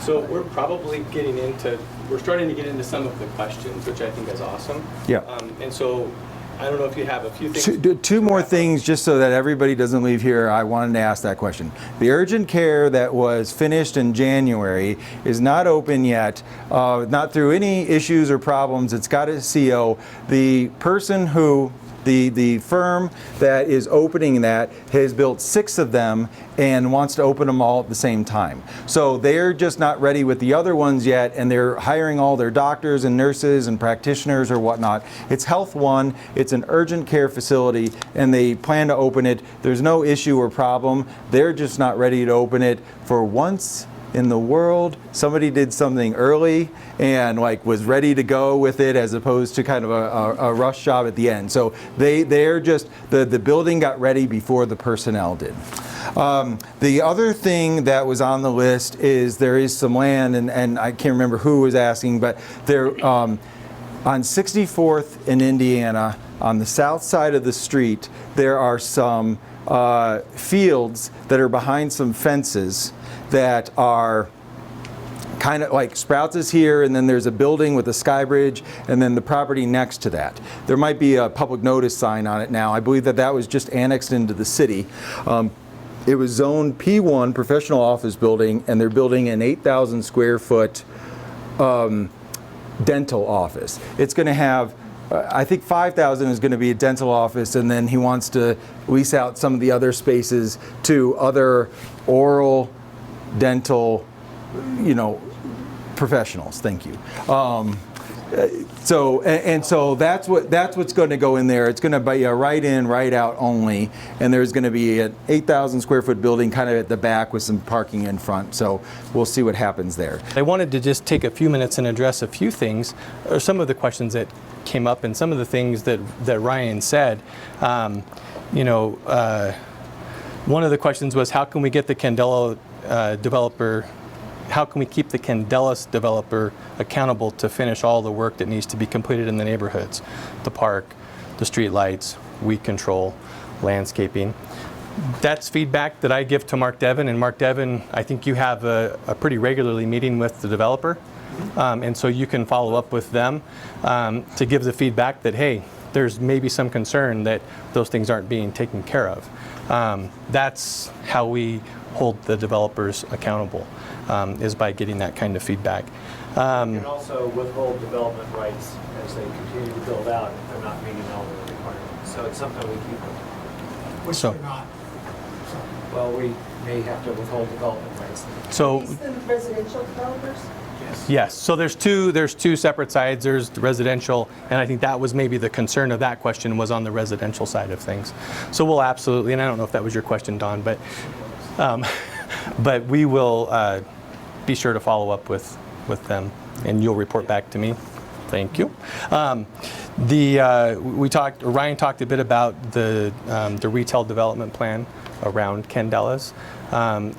So we're probably we're starting to get into some of the questions, which I think is awesome. Yeah. And so I don't know if you have a few things. Two more things, just so that everybody doesn't leave here. I wanted to ask that question. The urgent care that was finished in January is not open yet, not through any issues or problems. It's got a CO. The person who, the firm that is opening that has built 6 of them and wants to open them all at the same time. So they're just not ready with the other ones yet, and they're hiring all their doctors and nurses and practitioners or whatnot. It's Health One, it's an urgent care facility, and they plan to open it. There's no issue or problem. They're just not ready to open it. For once in the world, somebody did something early and was ready to go with it, as opposed to kind of a rush job at the end. So they're just, the building got ready before the personnel did. The other thing that was on the list is there is some land, and I can't remember who was asking, but there on 64th in Indiana, on the south side of the street, there are some fields that are behind some fences that are kind of like Sprouts is here, and then there's a building with a sky bridge, and then the property next to that. There might be a public notice sign on it now. I believe that was just annexed into the city. It was zoned P1, professional office building, and they're building an 8,000 square foot dental office. It's going to have, I think 5,000 is going to be a dental office, and then he wants to lease out some of the other spaces to other oral, dental, professionals. Thank you. So that's what's going to go in there. It's going to be a right in, right out only, and there's going to be an 8,000 square foot building kind of at the back with some parking in front. So we'll see what happens there. I wanted to just take a few minutes and address a few things, or some of the questions that came up, and some of the things that Ryan said. One of the questions was, how can we get the Candelas developer accountable to finish all the work that needs to be completed in the neighborhoods? The park, the street lights, weed control, landscaping. That's feedback that I give to Mark Devon, and Mark Devon, I think you have a pretty regularly meeting with the developer, and so you can follow up with them to give the feedback that, hey, there's maybe some concern that those things aren't being taken care of. That's how we hold the developers accountable, is by getting that kind of feedback. You can also withhold development rights as they continue to build out if they're not meeting all the requirements. So it's something we keep them. Which So- they're not. Well, we may have to withhold development rights. So These the residential developers? yes, so there's two separate sides. There's the residential, and I think that was maybe the concern of that question was on the residential side of things. So we'll absolutely, and I don't know if that was your question, Don, but we will be sure to follow up with them, and you'll report back to me. Thank you. Ryan talked a bit about the retail development plan around Candelas.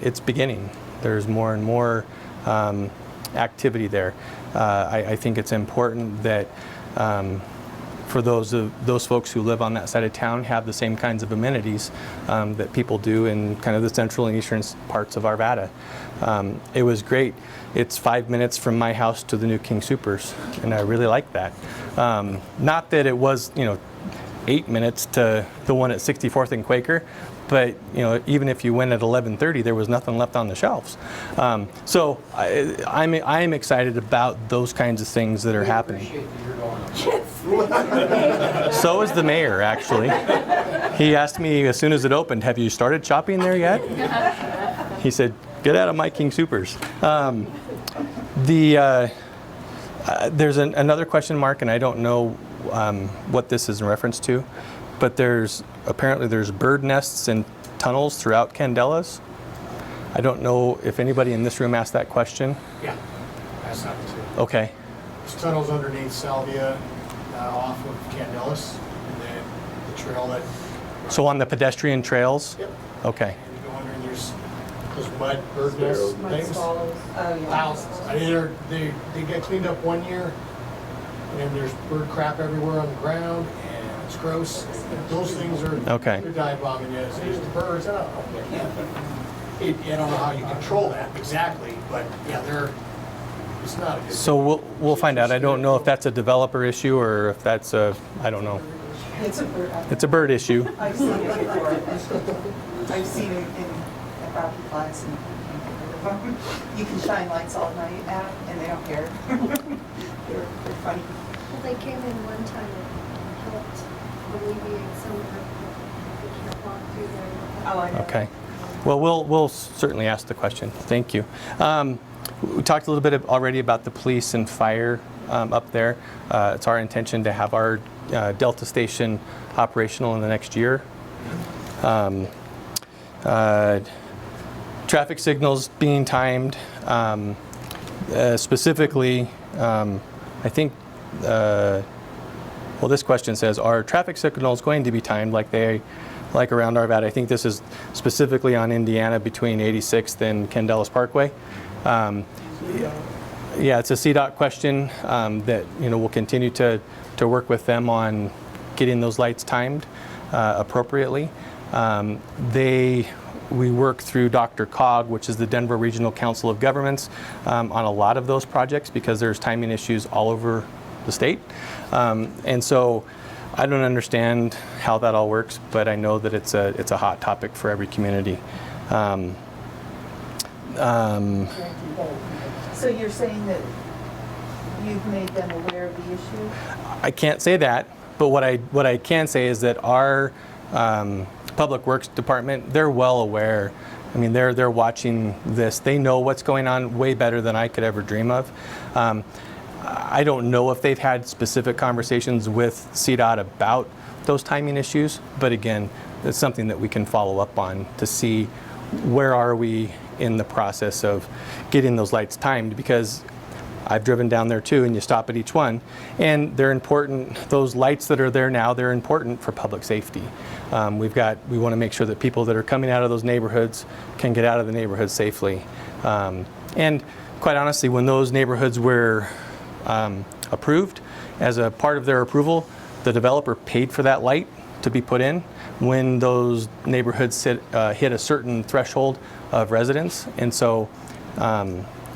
It's beginning. There's more and more activity there. I think it's important that for those folks who live on that side of town have the same kinds of amenities that people do in kind of the central and eastern parts of Arvada. It was great. It's 5 minutes from my house to the new King Soopers, and I really like that. Not that it was, 8 minutes to the one at 64th and Quaker, but even if you went at 11:30, there was nothing left on the shelves. So I'm excited about those kinds of things that are happening. So is the mayor, actually. He asked me as soon as it opened, "Have you started shopping there yet?" He said, "Get out of my King Soopers." There's another question mark, and I don't know what this is in reference to, but apparently there's bird nests and tunnels throughout Candelas. I don't know if anybody in this room asked that question. Yeah, that's not too. Okay. There's tunnels underneath Salvia, off of Candelas, and then the trail that. So on the pedestrian trails? Yep. Okay. And you go under and there's those mud bird nest Mud things. swallows. Oh, yeah. Thousands. I mean, they get cleaned up one year, and there's bird crap everywhere on the ground, and it's gross. And those things are Okay. they're dive bombing you. It's just the birds. I don't know how you control that exactly, but yeah, it's not a good. So we'll find out. I don't know if that's a developer issue or if that's I don't know. It's a bird. It's a bird issue. I've seen it before. I've seen it in property plots, and you can shine lights all night at, and they don't care. They're funny. Well, they came in one time and helped alleviate some of the can't walk through there. Oh, I know. Okay. Well, we'll certainly ask the question. Thank you. We talked a little bit already about the police and fire up there. It's our intention to have our Delta station operational in the next year. Traffic signals being timed. Specifically, I think, this question says, are traffic signals going to be timed like around Arvada? I think this is specifically on Indiana between 86th and Candelas Parkway. Yeah, it's a CDOT question that we'll continue to work with them on getting those lights timed appropriately. We work through Dr. Cog, which is the Denver Regional Council of Governments, on a lot of those projects because there's timing issues all over the state. And so I don't understand how that all works, but I know that it's a hot topic for every community. So you're saying that you've made them aware of the issue? I can't say that, but what I can say is that our Public Works Department, they're well aware. I mean, they're watching this. They know what's going on way better than I could ever dream of. I don't know if they've had specific conversations with CDOT about those timing issues, but again, it's something that we can follow up on to see where are we in the process of getting those lights timed, because I've driven down there too, and you stop at each one, and they're important. Those lights that are there now, they're important for public safety. We want to make sure that people that are coming out of those neighborhoods can get out of the neighborhood safely. And quite honestly, when those neighborhoods were approved, as a part of their approval, the developer paid for that light to be put in when those neighborhoods hit a certain threshold of residents. And so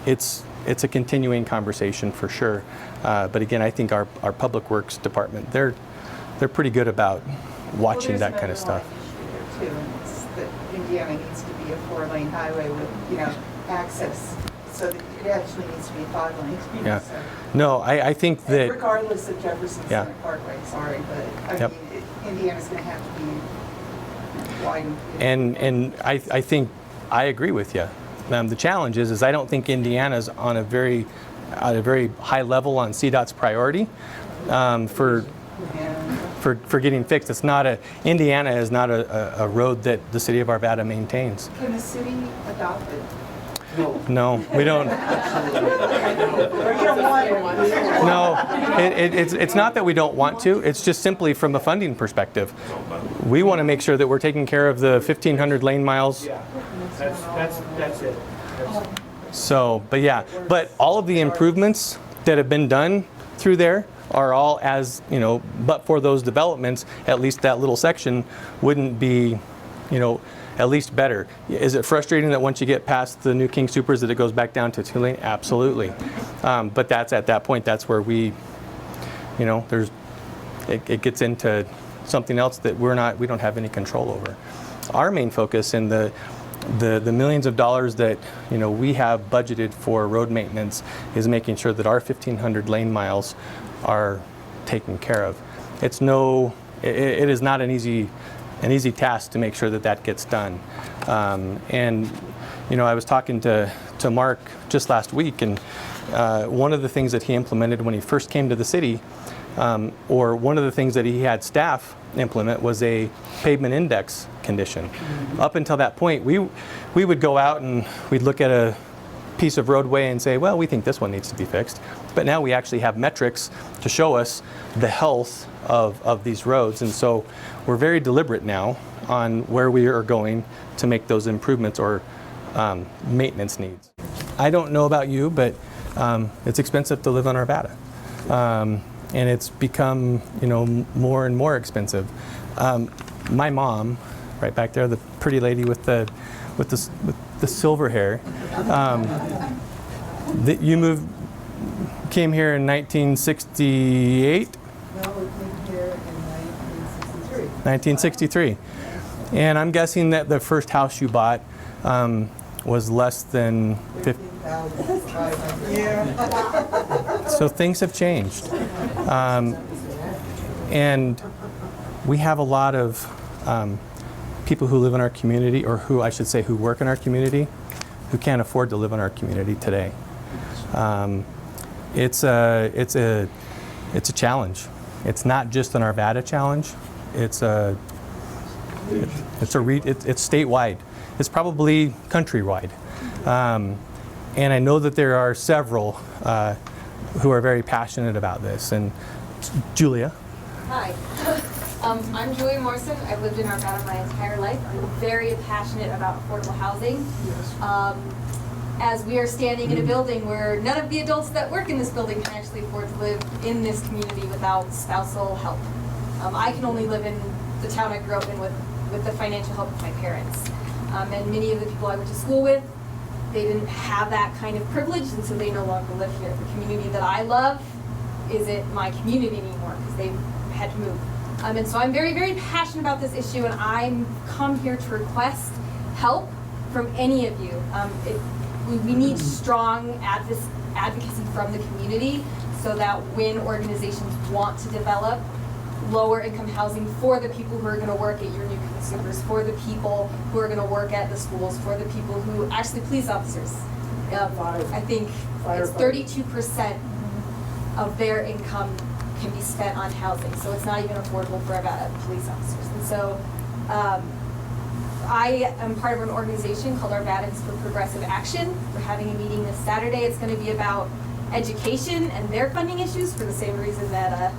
it's a continuing conversation for sure. But again, I think our Public Works Department, they're they're pretty good about watching that kind of stuff. Too, and it's that Indiana needs to be a 4-lane highway with, access, so that it actually needs to be 5-lane. Yeah. So, No, I think that, regardless of Jefferson Yeah. Center Parkway, sorry, but I Yep. mean, Indiana's going to have to be widened. and I think I agree with you. The challenge is I don't think Indiana's on a very high level on CDOT's priority for getting fixed. It's not Indiana is not a road that the city of Arvada maintains. Can the city adopt it? No, we don't. Or you don't want it? No, it's not that we don't want to. It's just simply from a funding perspective. We want to make sure that we're taking care of the 1,500 lane miles. Yeah, that's it. So, but all of the improvements that have been done through there are all but for those developments, at least that little section wouldn't be, at least better. Is it frustrating that once you get past the new King Supers that it goes back down to 2-lane? Absolutely. But that's at that point, that's where we, it gets into something else that we don't have any control over. Our main focus in the millions of dollars that we have budgeted for road maintenance is making sure that our 1,500 lane miles are taken care of. It is not an easy task to make sure that gets done. And I was talking to Mark just last week, and one of the things that he implemented when he first came to the city, or one of the things that he had staff implement, was a pavement index condition. Up until that point, we would go out and we'd look at a piece of roadway and say, well, we think this one needs to be fixed. But now we actually have metrics to show us the health of these roads. And so we're very deliberate now on where we are going to make those improvements or maintenance needs. I don't know about you, but it's expensive to live on Arvada. And it's become, more and more expensive. My mom, right back there, the pretty lady with the silver hair, came here in 1968. No, we came here in 1963. And I'm guessing that the first house you bought was less than 15,500. Yeah. So things have changed. And we have a lot of people who live in our community, or who work in our community, who can't afford to live in our community today. It's a challenge. It's not just an Arvada challenge. It's statewide. It's probably countrywide. And I know that there are several who are very passionate about this. And Julia. Hi. I'm Julia Morrison. I've lived in Arvada my entire life. I'm very passionate about affordable housing. As we are standing in a building where none of the adults that work in this building can actually afford to live in this community without spousal help. I can only live in the town I grew up in with the financial help of my parents. And many of the people I went to school with, they didn't have that kind of privilege, and so they no longer live here. The community that I love isn't my community anymore because they've had to move. And so I'm very, very passionate about this issue, and I'm come here to request help from any of you. We need strong advocacy from the community so that when organizations want to develop lower income housing for the people who are going to work at your new consumers, for the people who are going to work at the schools, for the people who actually police officers. I think it's 32% of their income can be spent on housing, so it's not even affordable for police officers. And so I am part of an organization called Arvadans for Progressive Action. We're having a meeting this Saturday. It's going to be about education and their funding issues for the same reason that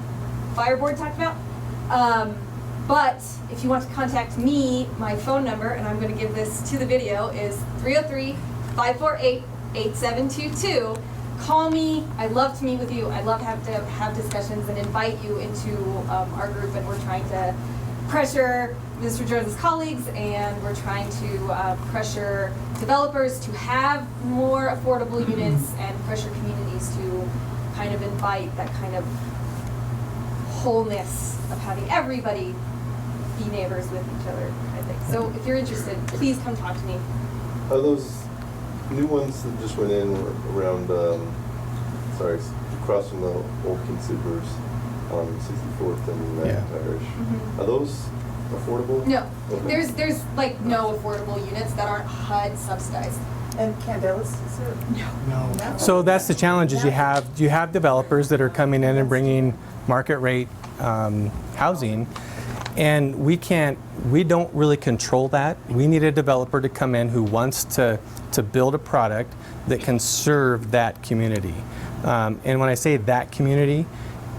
Fire Board talked about. But if you want to contact me, my phone number, and I'm going to give this to the video, is 303-548-8722. Call me. I'd love to meet with you. I'd love to have discussions and invite you into our group, and we're trying to pressure Mr. Jones's colleagues, and we're trying to pressure developers to have more affordable units and pressure communities to kind of invite that kind of wholeness of having everybody be neighbors with each other, I think. So if you're interested, please come talk to me. Are those new ones that just went in around, across from the old King Supers on 64th and McIntyre? Are those affordable? No, Okay. there's like no affordable units that aren't HUD subsidized. And Candelas, is there? No. So that's the challenge is you have developers that are coming in and bringing market rate housing, and we don't really control that. We need a developer to come in who wants to build a product that can serve that community. And when I say that community,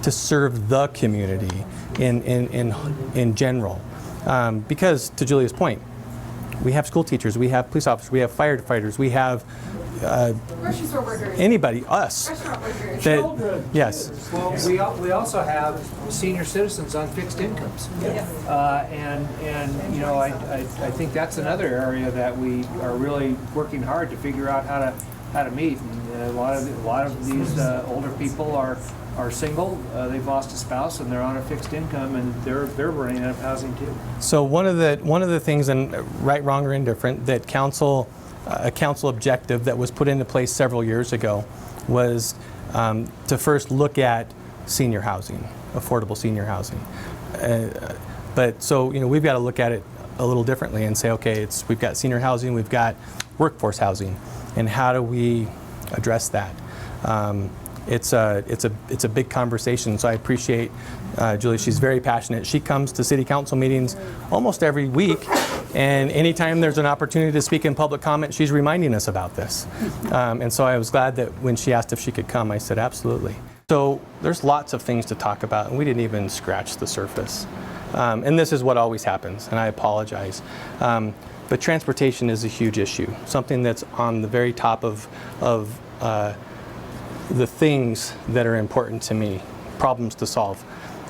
to serve the community in general. Because to Julia's point, we have school teachers, we have police officers, we have firefighters, we have Grocery store workers. anybody, us. Restaurant workers. That, yes. Well, we also have senior citizens on fixed incomes. And you know, I think that's another area that we are really working hard to figure out how to meet. And a lot of these older people are single, they've lost a spouse, and they're on a fixed income, and they're running out of housing too. So one of the things, and right, wrong, or indifferent, that a council objective that was put into place several years ago was to first look at senior housing, affordable senior housing. But so we've got to look at it a little differently and say, okay, we've got senior housing, we've got workforce housing, and how do we address that? It's a big conversation, so I appreciate Julie. She's very passionate. She comes to city council meetings almost every week, and anytime there's an opportunity to speak in public comment, she's reminding us about this. And so I was glad that when she asked if she could come, I said absolutely. So there's lots of things to talk about, and we didn't even scratch the surface. And this is what always happens, and I apologize. But transportation is a huge issue, something that's on the very top of the things that are important to me, problems to solve.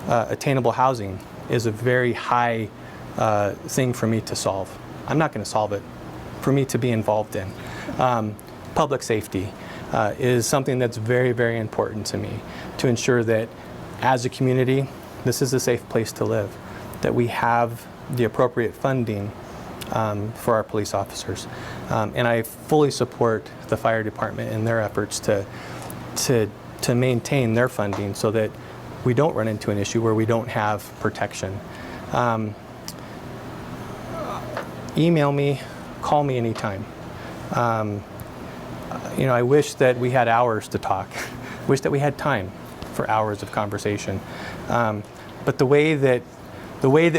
Attainable housing is a very high thing for me to solve. I'm not going to solve it, for me to be involved in. Public safety is something that's very, very important to me, to ensure that as a community, this is a safe place to live, that we have the appropriate funding for our police officers. And I fully support the fire department in their efforts to maintain their funding so that we don't run into an issue where we don't have protection. Email me, call me anytime. I wish that we had hours to talk. Wish that we had time for hours of conversation. But the way that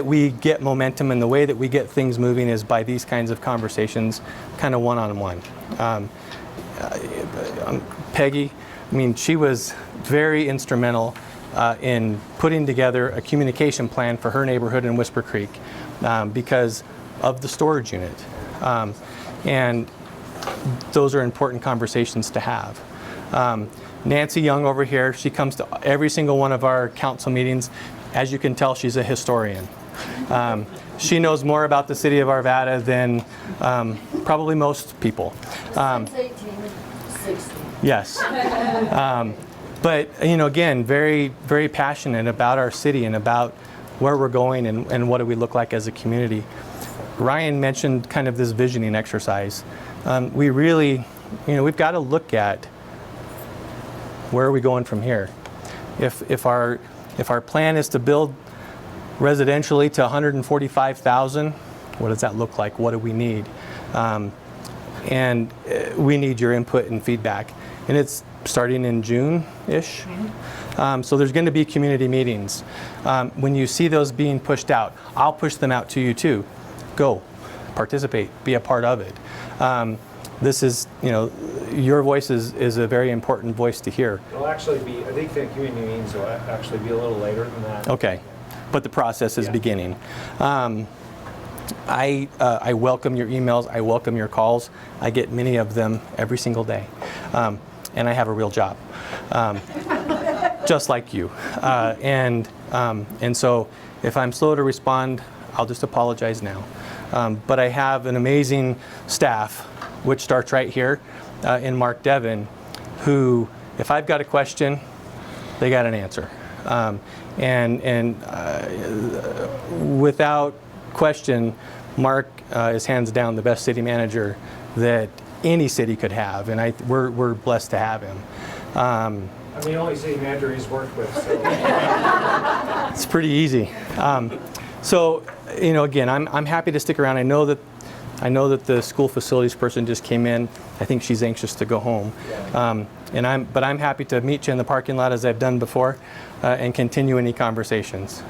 we get momentum and the way that we get things moving is by these kinds of conversations, kind of one-on-one. Peggy, she was very instrumental in putting together a communication plan for her neighborhood in Whisper Creek because of the storage unit. And those are important conversations to have. Nancy Young over here, she comes to every single one of our council meetings. As you can tell, she's a historian. She knows more about the city of Arvada than probably most people. Since 1860. Yes. But, again, very, very passionate about our city and about where we're going and what do we look like as a community. Ryan mentioned kind of this visioning exercise. We really, we've got to look at where are we going from here. If our plan is to build residentially to 145,000, what does that look like? What do we need? And we need your input and feedback. And it's starting in June-ish. So there's going to be community meetings. When you see those being pushed out, I'll push them out to you too. Go, participate, be a part of it. This is, your voice is a very important voice to hear. It'll actually be, I think the community meetings will actually be a little later than that. Okay, but the process is beginning. I welcome your emails, I welcome your calls. I get many of them every single day. And I have a real job, just like you. And so if I'm slow to respond, I'll just apologize now. But I have an amazing staff, which starts right here in Mark Devon, who, if I've got a question, they got an answer. Without question, Mark is hands down the best city manager that any city could have, and we're blessed to have him. I'm the only city manager he's worked with, so. It's pretty easy. So, again, I'm happy to stick around. I know that the school facilities person just came in. I think she's anxious to go home. But I'm happy to meet you in the parking lot as I've done before and continue any conversations.